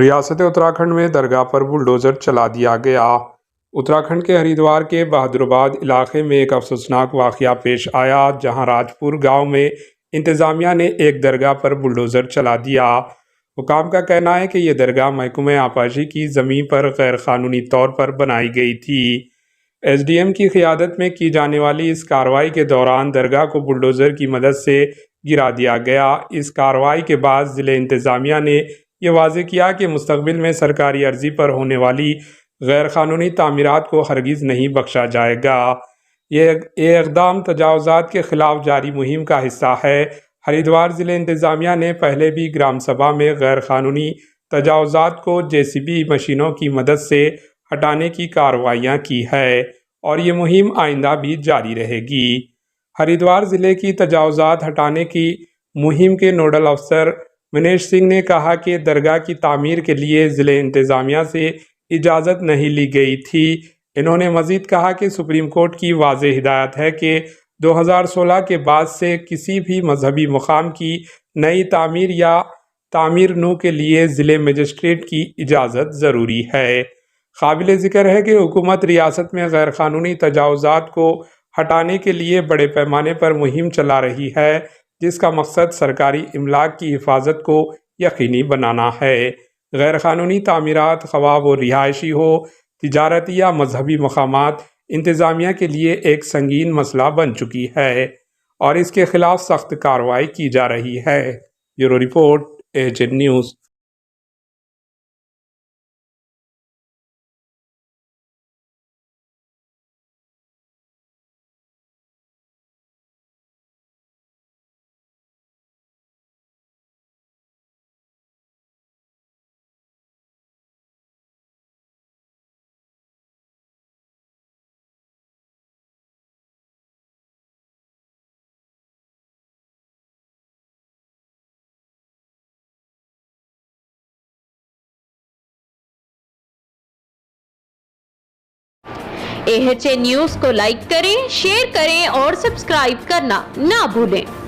ریاست اتراکھنڈ میں درگاہ پر بلڈوزر چلا دیا گیا۔ اتراکھنڈ کے ہریدوار کے بہادر آباد علاقے میں ایک افسوسناک واقعہ پیش آیا، جہاں راجپور گاؤں میں انتظامیہ نے ایک درگاہ پر بلڈوزر چلا دیا۔ حکام کا کہنا ہے کہ یہ درگاہ محکمہ آبپاشی کی زمین پر غیر قانونی طور پر بنائی گئی تھی۔ ایس ڈی ایم کی قیادت میں کی جانے والی اس کارروائی کے دوران درگاہ کو بلڈوزر کی مدد سے گرا دیا گیا۔ اس کارروائی کے بعد ضلع انتظامیہ نے یہ واضح کیا کہ مستقبل میں سرکاری عرضی پر ہونے والی غیر قانونی تعمیرات کو ہرگز نہیں بخشا جائے گا۔ یہ اقدام تجاوزات کے خلاف جاری مہم کا حصہ ہے۔ ہریدوار ضلع انتظامیہ نے پہلے بھی گرام سبھا میں غیر قانونی تجاوزات کو JCB مشینوں کی مدد سے ہٹانے کی کارروائیاں کی ہے اور یہ مہم آئندہ بھی جاری رہے گی۔ ہریدوار ضلع کی تجاوزات ہٹانے کی مہم کے نوڈل افسر منیش سنگھ نے کہا کہ درگاہ کی تعمیر کے لیے ضلع انتظامیہ سے اجازت نہیں لی گئی تھی۔ انہوں نے مزید کہا کہ سپریم کورٹ کی واضح ہدایت ہے کہ 2016 کے بعد سے کسی بھی مذہبی مقام کی نئی تعمیر یا تعمیر نو کے لیے ضلع مجسٹریٹ کی اجازت ضروری ہے۔ قابل ذکر ہے کہ حکومت ریاست میں غیر قانونی تجاوزات کو ہٹانے کے لیے بڑے پیمانے پر مہم چلا رہی ہے، جس کا مقصد سرکاری املاک کی حفاظت کو یقینی بنانا ہے۔ غیر قانونی تعمیرات، خواہ وہ رہائشی ہو، تجارتی یا مذہبی مقامات، انتظامیہ کے لیے ایک سنگین مسئلہ بن چکی ہے اور اس کے خلاف سخت کارروائی کی جا رہی ہے۔ Bureau report, AHN news. AHN news کو لائک کریں، شیئر کریں اور سبسکرائب کرنا نہ بھولیں۔